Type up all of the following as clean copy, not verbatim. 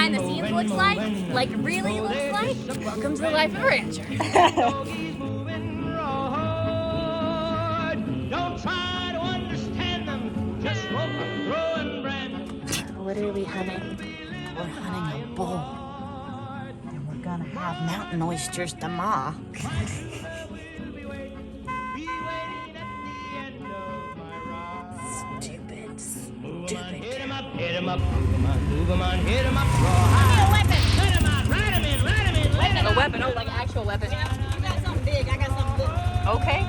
behind the scenes looks like really looks like, welcome to the life of a rancher. Don't try to understand them, just rope a growing brand. What are we hunting? We're hunting a bull. And we're gonna have mountain oysters tomorrow. Stupid. Hit 'em up, hit 'em up, move 'em on, hit 'em up, raw high. A weapon. Let 'em out, ride 'em in, ride 'em in, let 'em A weapon, oh, like an actual weapon. You got something big, I got something little. Okay.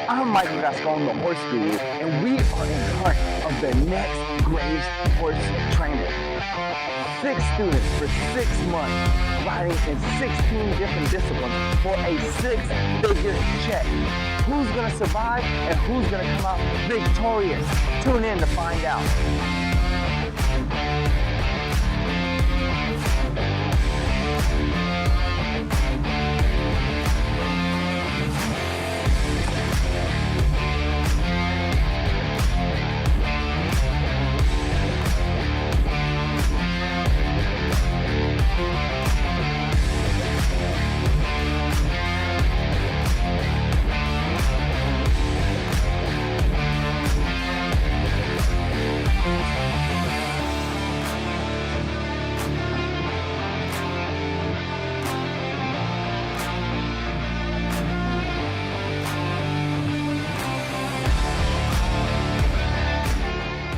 I'm Michael Gascon, the horse guru, and we are in hunt of the next greatest horse trainer. 6 students for 6 months, riding in 16 different disciplines for a 6-figure check. Who's gonna survive and who's gonna come out victorious? Tune in to find out.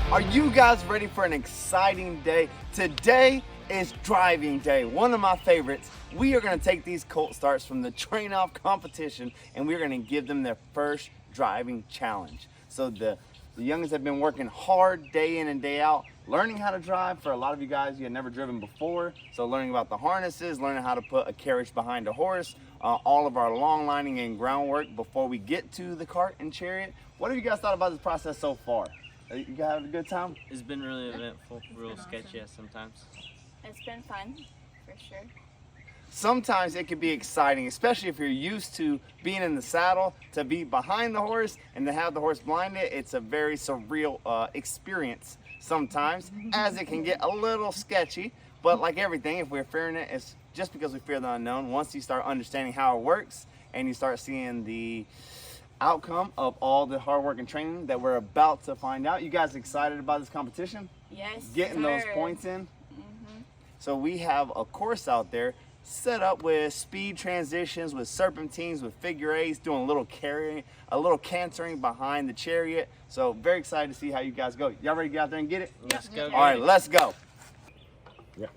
Are you guys ready for an exciting day? Today is driving day, one of my favorites. We are gonna take these colt starts from the train off competition and we're gonna give them their first driving challenge. So the youngins have been working hard day in and day out, learning how to drive. For a lot of you guys, you had never driven before. So learning about the harnesses, learning how to put a carriage behind a horse, all of our long lining and groundwork before we get to the cart and chariot. What have you guys thought about this process so far? You guys having a good time? It's been really eventful, real sketchy sometimes. It's been fun, for sure. Sometimes it can be exciting, especially if you're used to being in the saddle, to be behind the horse and to have the horse blinded. It's a very surreal experience sometimes, as it can get a little sketchy. But like everything, if we're fearing it, it's just because we fear the unknown. Once you start understanding how it works and you start seeing the outcome of all the hard work and training that we're about to find out. You guys excited about this competition? Yes, Getting those points in? So we have a course out there set up with speed transitions, with serpentines, with figure eights, doing a little carrying, a little cantering behind the chariot. So very excited to see how you guys go. Y'all ready to get out there and get it? Let's go. All right, let's go. Yeah.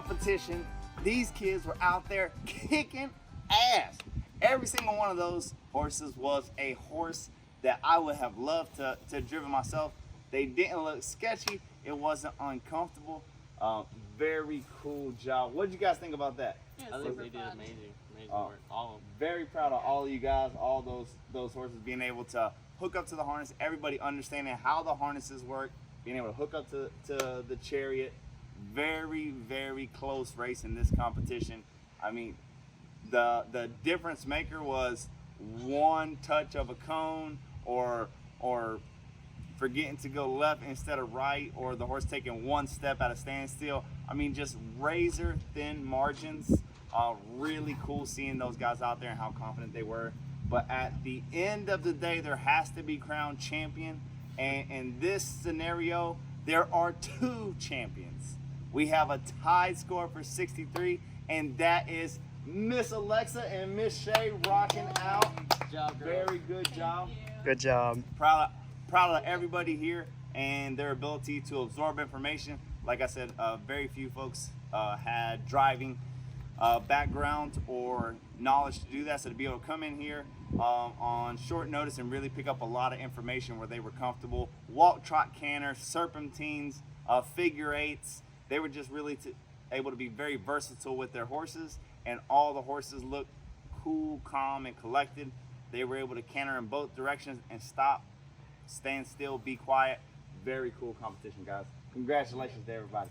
competition, these kids were out there kicking ass. Every single one of those horses was a horse that I would have loved to driven myself. They didn't look sketchy. It wasn't uncomfortable. Very cool job. What did you guys think about that? I think they did amazing work. All of them. Very proud of all of you guys, all those horses being able to hook up to the harness, everybody understanding how the harnesses work, being able to hook up to the chariot. Very, very close race in this competition. I mean, the difference maker was one touch of a cone or forgetting to go left instead of right, or the horse taking one step at a standstill. I mean, just razor thin margins. Really cool seeing those guys out there and how confident they were. But at the end of the day, there has to be crowned champion. And in this scenario, there are two champions. We have a tied score for 63, and that is Miss Alexa and Miss Shay rocking out. Good job, girl. Very good job. Good job. Proud of everybody here and their ability to absorb information. Like I said, very few folks had driving background or knowledge to do that, so to be able to come in here on short notice and really pick up a lot of information where they were comfortable. Walk, trot, canter, serpentines, figure eights. They were just really able to be very versatile with their horses, and all the horses looked cool, calm, and collected. They were able to canter in both directions and stop, stand still, be quiet. Very cool competition, guys. Congratulations to everybody.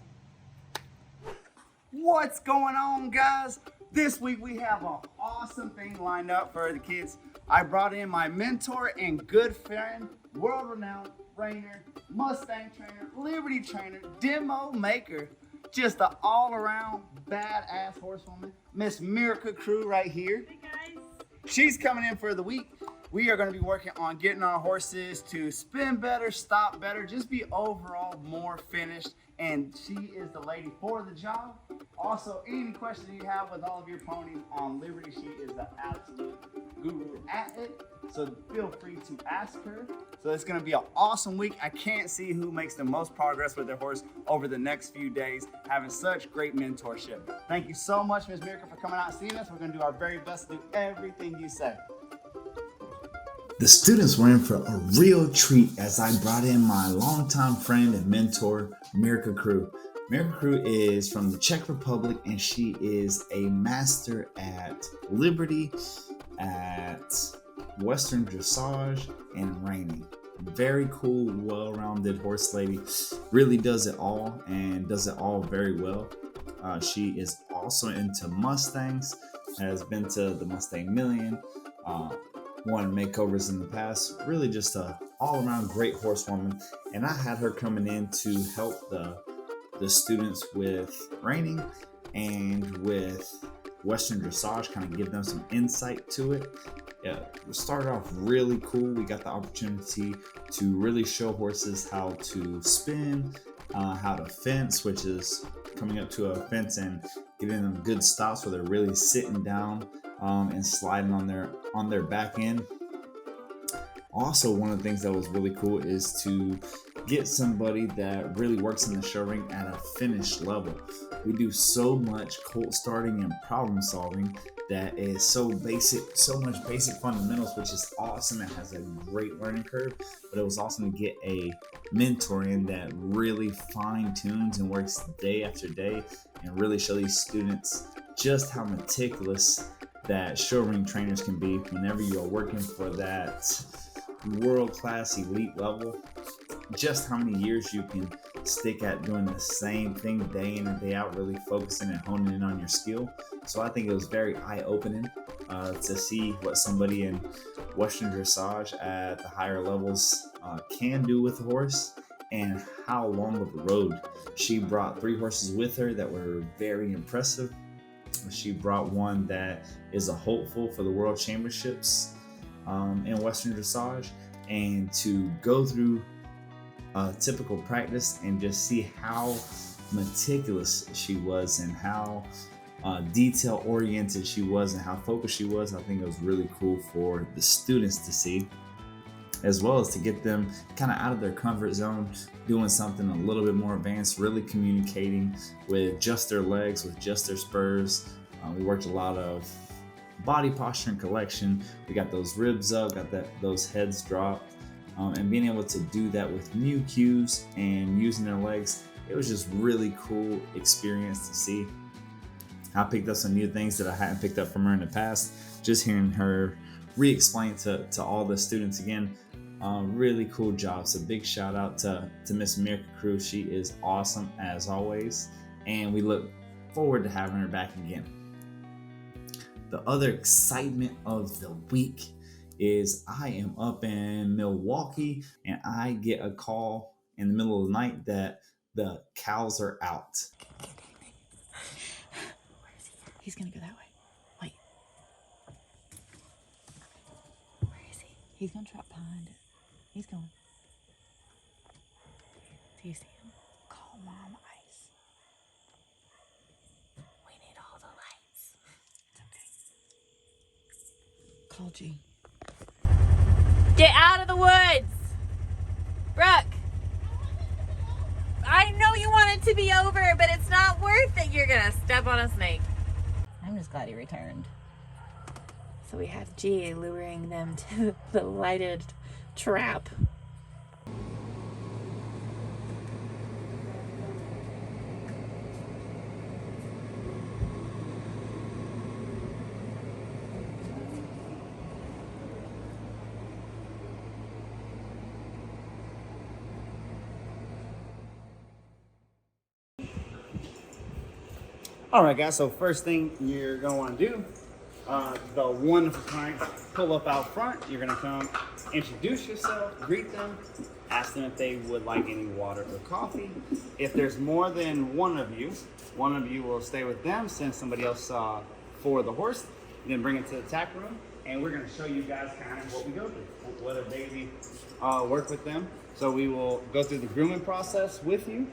What's going on, guys? This week we have an awesome thing lined up for the kids. I brought in my mentor and good friend, world-renowned trainer, Mustang trainer, Liberty trainer, demo maker, just an all-around badass horsewoman, Miss Miracle Crew right here. Hey guys. She's coming in for the week. We are going to be working on getting our horses to spin better, stop better, just be overall more finished. And she is the lady for the job. Also, any questions you have with all of your ponies on Liberty, she is the absolute guru at it. So feel free to ask her. So it's going to be an awesome week. I can't see who makes the most progress with their horse over the next few days, having such great mentorship. Thank you so much, Ms. Miracle, for coming out and seeing us. We're going to do our very best to do everything you say. The students were in for a real treat as I brought in my longtime friend and mentor, Miracle Crew. Miracle Crew is from the Czech Republic, and she is a master at Liberty, at Western Dressage, and reining. Very cool, well-rounded horse lady. Really does it all and does it all very well. She is also into Mustangs, has been to the Mustang Million, won makeovers in the past. Really just a all-around great horsewoman, and I had her coming in to help the students with reining and with Western Dressage, kind of give them some insight to it. We started off really cool. We got the opportunity to really show horses how to spin, how to fence, which is coming up to a fence and getting them good stops where they're really sitting down and sliding on their back end. Also, one of the things that was really cool is to get somebody that really works in the show ring at a finished level. We do so much colt starting and problem solving that is so basic, so much basic fundamentals, which is awesome. It has a great learning curve, but it was awesome to get a mentor in that really fine tunes and works day after day and really show these students just how meticulous that show ring trainers can be whenever you are working for that world-class elite level. Just how many years you can stick at doing the same thing day in and day out, really focusing and honing in on your skill. So I think it was very eye-opening to see what somebody in Western Dressage at the higher levels can do with a horse, and how long of a road. She brought 3 horses with her that were very impressive. She brought one that is a hopeful for the World Championships in Western Dressage, and to go through typical practice and just see how meticulous she was and how detail oriented she was and how focused she was. I think it was really cool for the students to see. as well as to get them kind of out of their comfort zone, doing something a little bit more advanced, really communicating with just their legs, with just their spurs. We worked a lot of body posture and collection. We got those ribs up, got those heads dropped, and being able to do that with new cues and using their legs. It was just really cool experience to see. I picked up some new things that I hadn't picked up from her in the past. Just hearing her re-explain to all the students again. Really cool job. So big shout out to Miss Mirka Crew. She is awesome as always, and we look forward to having her back again. The other excitement of the week is I am up in Milwaukee and I get a call in the middle of the night that the cows are out. Where is he? He's gonna go that way. Wait. Where is he? He's gonna trap behind it. He's going. Do you see him? Call Mom Ice. We need all the lights. It's okay. Call G. Get out of the woods! Brooke! I know you want it to be over, but it's not worth it. You're gonna step on a snake. I'm just glad he returned. So we have G luring them to the lighted trap. All right, guys, so first thing you're gonna wanna do, the wonderful clients pull up out front. You're gonna come introduce yourself, greet them, ask them if they would like any water or coffee. If there's more than one of you will stay with them, send somebody else for the horse, then bring it to the tack room, and we're gonna show you guys kind of what we go through, what a daily work with them. So we will go through the grooming process with you,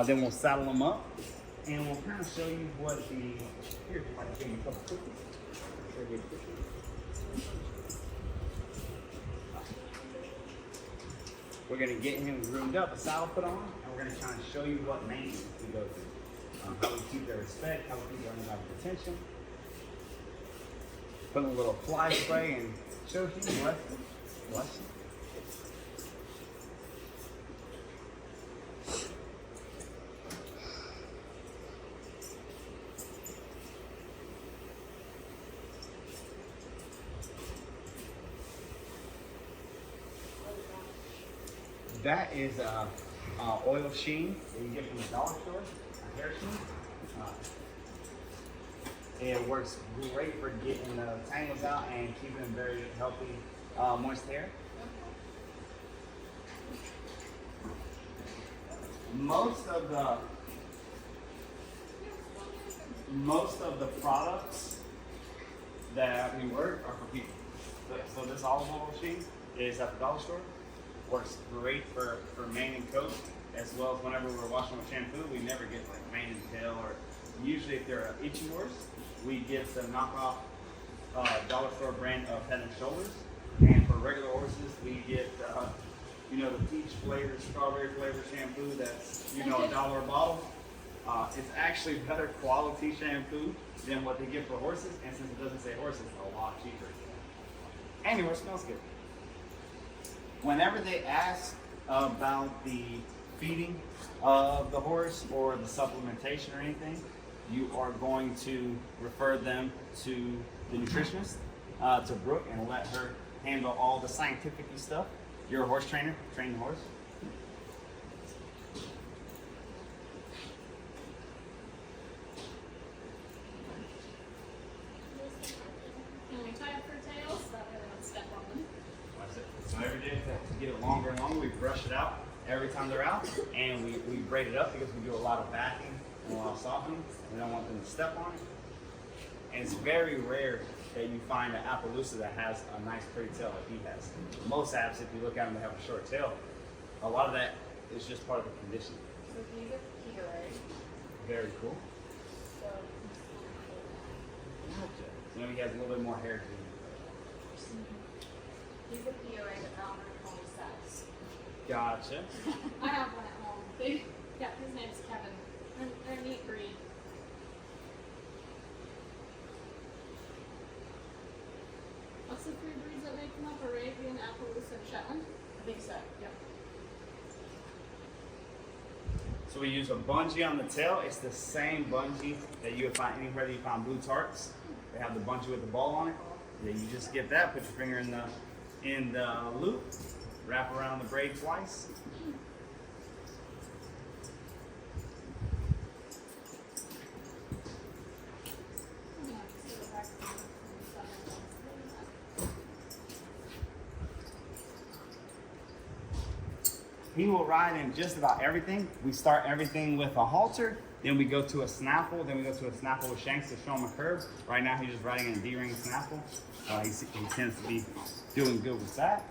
then we'll saddle them up, and we'll kind of show you what the, here's like give you a couple cookies. Show you a cookie. We're gonna get him groomed up, a saddle put on, and we're gonna kind of show you what maintenance we go through. How we keep their respect, how we keep their attention. Put a little fly spray and show you, bless you, bless you. That is a oil sheen that you get from the dollar store, a hair sheen. It works great for getting the tangles out and keeping very healthy, moist hair. Most of the products that we work are for people. So this olive oil sheen is at the dollar store. Works great for mane and coat, as well as whenever we're washing with shampoo, we never get like mane and tail, or usually if they're an itchy horse, we get the knockoff dollar store brand of Head and Shoulders. And for regular horses, we get the peach flavored, strawberry flavored shampoo that's $1 a bottle. It's actually better quality shampoo than what they get for horses, and since it doesn't say horses, it's a lot cheaper. And your horse smells good. Whenever they ask about the feeding of the horse or the supplementation or anything, you are going to refer them to the nutritionist, to Brooke, and let her handle all the scientific stuff. You're a horse trainer, train the horse. Can we tie up her tails so that way they don't step on them? That's it. So every day to get it longer and longer, we brush it out every time they're out, and we braid it up because we do a lot of backing and a lot of softening. We don't want them to step on it. And it's very rare that you find an Appaloosa that has a nice pretty tail like he has. Most apps, if you look at them, they have a short tail. A lot of that is just part of the conditioning. So he's a Peter, right? Very cool. So So maybe he has a little bit more hair to him. He's a POA, but not on the cul-de-sacs. Gotcha. I have one at home. Yeah, his name's Kevin. They're a neat breed. What's the three breeds that make them up? Arabian, Appaloosa, and Shetland? I think so, yep. So we use a bungee on the tail. It's the same bungee that you would find anywhere that you find blue tarts. They have the bungee with the ball on it. Yeah, you just get that, put your finger in the loop, wrap around the braid twice. He will ride in just about everything. We start everything with a halter, then we go to a snaffle, then we go to a snaffle with shanks to show him a curve. Right now he's just riding in a D-ring snaffle. He tends to be doing good with that.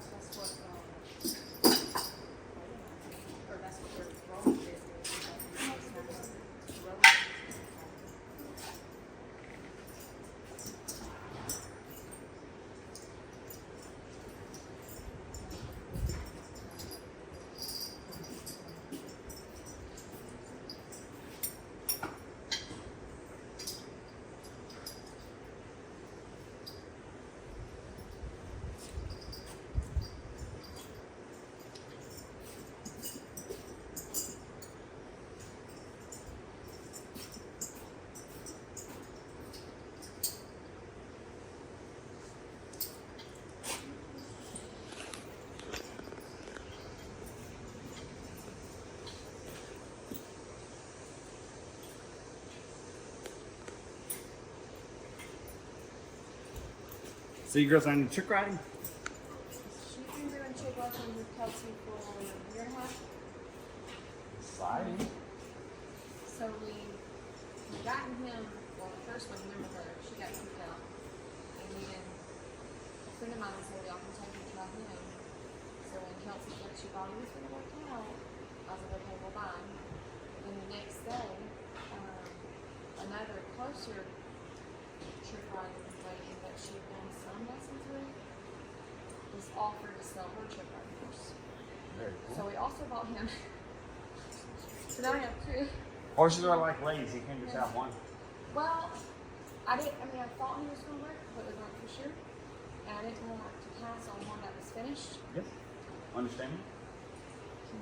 So you girls are into trick riding? She's been doing trick lessons with Kelsey for a year and a half. Exciting. So we gotten him, well, the first one, remember her, she got kicked out. And then a friend of mine said, y'all can take him to try him. So when Kelsey said she thought he was going to work out, I was like, okay, well, bye. And the next day, another closer trick riding lady that she had done some lessons with was offered to sell her trick riding horse. Very cool. So we also bought him. So now we have two. Horses are like ladies, you can't just have one. Well, I thought he was going to work, but we weren't for sure. And I didn't want to pass on one that was finished. Yes. Understand me?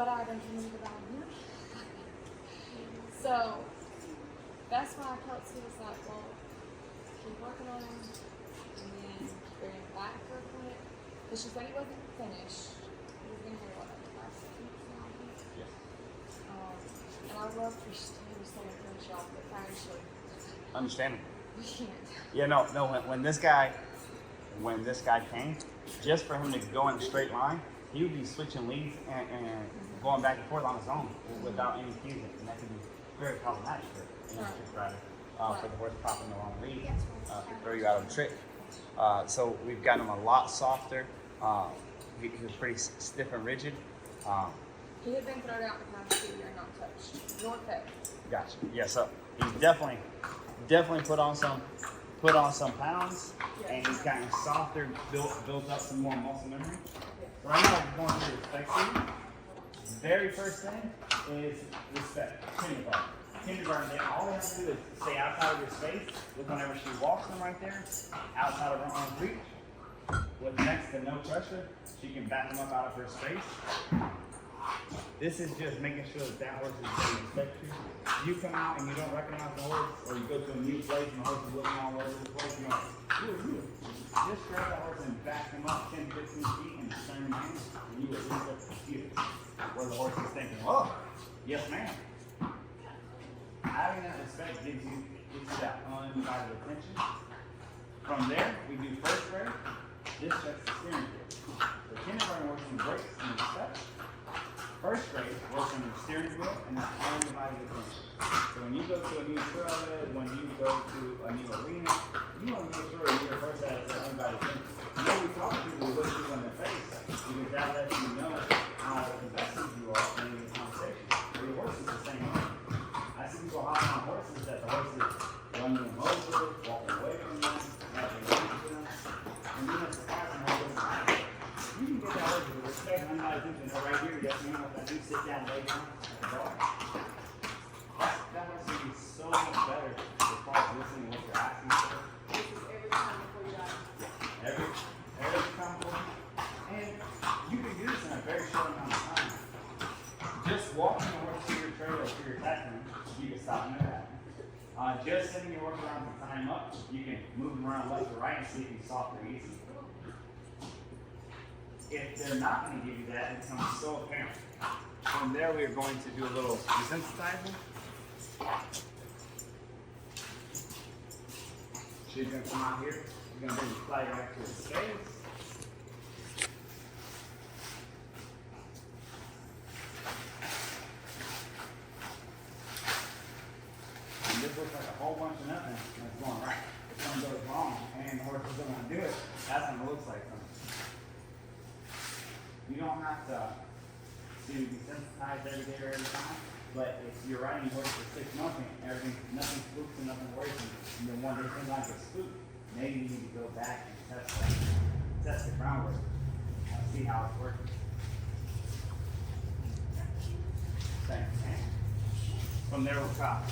But I eventually moved on him. So that's why Kelsey was like, well, keep working on him and then bring him back for a clinic. Because she said he wasn't finished. He was going to do what, like 5 weeks now, I think. Yes. And I love for he was saying finish off, but financially, Understandable. we can't. Yeah, no. When this guy came, just for him to go in a straight line, he would be switching leads and going back and forth on his own without any cues, and that could be very problematic for any trick rider. For the horse popping the wrong lead, to throw you out of the trick. So we've gotten him a lot softer. He was pretty stiff and rigid. He had been thrown out the past 2 years and not touched. Nor fed. Gotcha. Yeah, so he's definitely put on some pounds, and he's gotten softer, built up some more muscle memory. Right now, we're going through respect season. Very first thing is respect. Kindergarten. Kindergarten, all they have to do is stay outside of your space. Look whenever she walks them right there, outside of her arm's reach. With next to no pressure, she can back them up out of her space. This is just making sure that horse is going to respect you. You come out and you don't recognize the horse, or you go to a new place and the horse is looking all over the place, you're like, who? Just grab that horse and back him up 10, 15 feet and turn him in, and you will reset the computer. Where the horse is thinking, oh, yes ma'am. Having that respect gives you that undivided attention. From there, we do first grade. This checks the steering wheel. The kindergarten works in brakes and respect. First grade works on the steering wheel and that undivided attention. So when you go to a new trailhead, when you go to a new arena, you want to make sure you're first at that undivided attention. You know, we talk to people, we look you in the face, because that lets you know how invested you are in the conversation. For your horse is the same way. I see people hopping on horses that the horses running them over, walking away from them, having lunch with them, and you have to pass them all the time. sit down, lay down at the bar. That one's gonna be so much better as far as listening to what you're asking for. This is every time before you die. Every time for you. And you can do this in a very short amount of time. Just walking the horse through your trailer, through your tackling, you can stop and that. Just setting your horse around to tie him up, you can move him around left or right and see if he's soft or easy. If they're not going to give you that, it becomes so apparent. From there, we are going to do a little desensitizing. She's going to come out here. You're going to bring the fly back to his face. And this looks like a whole bunch of nothing that's going right. If something goes wrong and the horse doesn't want to do it, that's what it looks like. You don't have to be sensitized every day or every time, but if you're riding a horse for 6 months and nothing spooks and nothing worries you, and then one day things like a spook, maybe you need to go back and test the groundwork, see how it's working. Same thing. From there we'll try.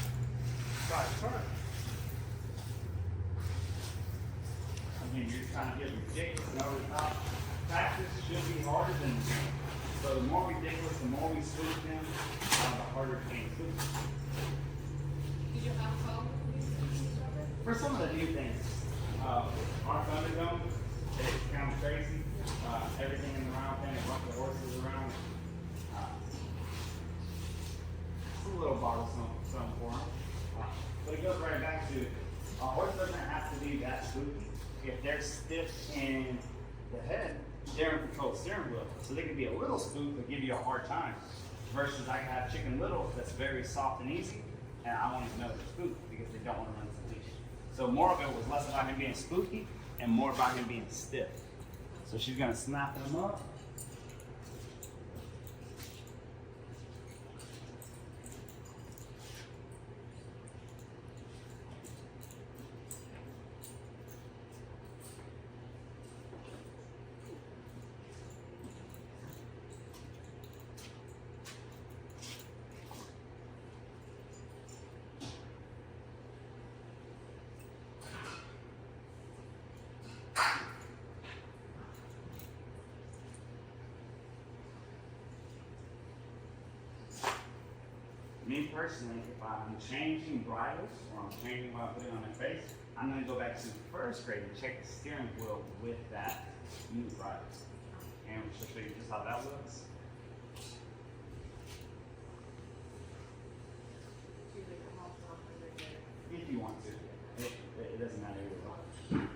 Again, you're trying to get ridiculous and over the top. Practice should be harder than the game. So the more ridiculous, the more we spook them, the harder it can spook. Did you have a phone? For some of the new things, our Thunderdome, it's kind of crazy. Everything in the round pen, a bunch of horses around. It's a little bothersome for them. But it goes right back to, a horse doesn't have to be that spooky. If they're stiff in the head, they're in control of the steering wheel. So they can be a little spooked but give you a hard time. Versus I can have Chicken Little that's very soft and easy, and I want to know they're spooked because they don't want to run the leash. So more of it was less about him being spooky and more about him being stiff. So she's going to snap them up. Me personally, if I'm changing bridles or I'm changing what I'm putting on their face, I'm going to go back to first grade and check the steering wheel with that new bridles. And we'll show you just how that looks. If you want to, it doesn't matter either way.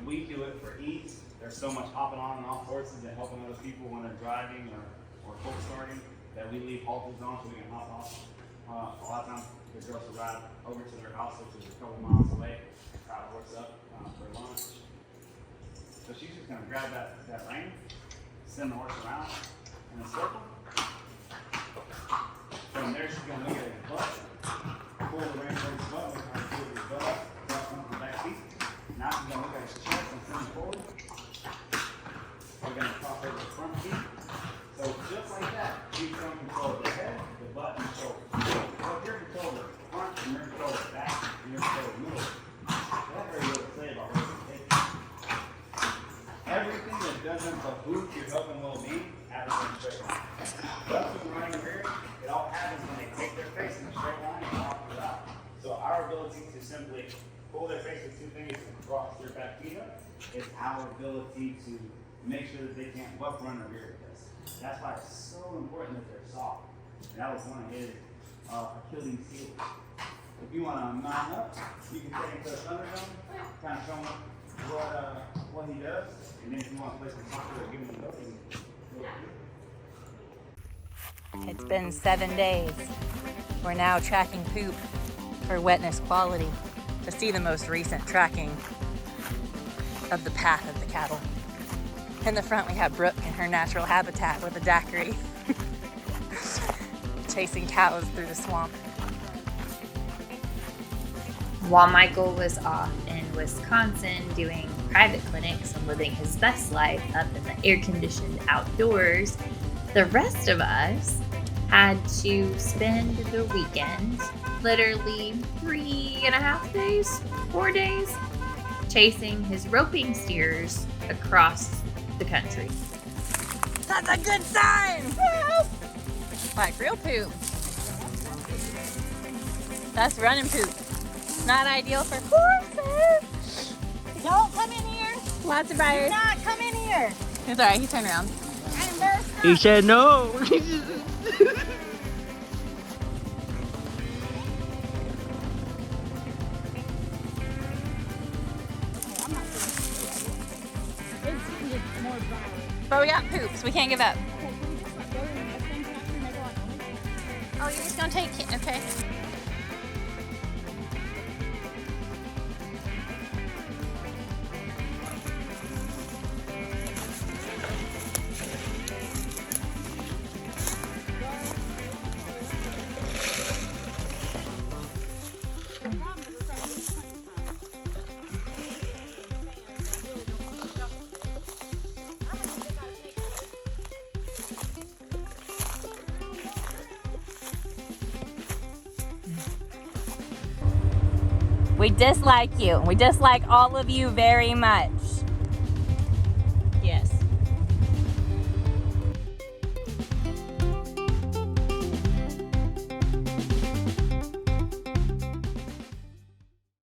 We do it for ease. There's so much hopping on and off horses and helping other people when they're driving or cold starting that we leave halters on so we can hop off. A lot of times the girls will ride over to their house, which is a couple miles away, try the horse up for lunch. So she's just going to grab that rein, send the horse around in a circle. From there she's going to look at his butt, pull the rein towards his butt, look how he pulls his butt up, on the back feet. Now she's going to look at his chest and send him forward. We're going to top over the front feet. So just like that, keep some control of the head, the butt, and the shoulder. So if you're in control of the front, and you're in control of the back, and you're in control of the middle, that's very little to say about racing taking. Everything that doesn't behoove your health and well-being happens in a straight line. That's what we're running here. It all happens when they take their face in a straight line and walk it out. So our ability to simply pull their face with 2 fingers and cross their back feet up is our ability to make sure that they can't buck run or rear with us. That's why it's so important that they're soft. And that was one of his Achilles heels. If you want to mount up, you can take him to the Thunderdome, kind of show him what he does, and then if you want to play some soccer or give him a go. It's been 7 days. We're now tracking poop for wetness quality to see the most recent tracking of the path of the cattle. In the front we have Brooke in her natural habitat with a daiquiri, chasing cows through the swamp. While Michael was off in Wisconsin doing private clinics and living his best life up in the air-conditioned outdoors, The rest of us had to spend the weekend, literally 3.5 days, 4 days, chasing his roping steers across the country. That's a good sign! Woo! Like real poop. That's running poop. Not ideal for horses. Don't come in here. Lots of Do buyers. not come in here. It's alright, he turned around. I'm embarrassed. He said no. But we got poop, so we can't give up. Oh, you're just gonna take it? Okay. We dislike you. We dislike all of you very much.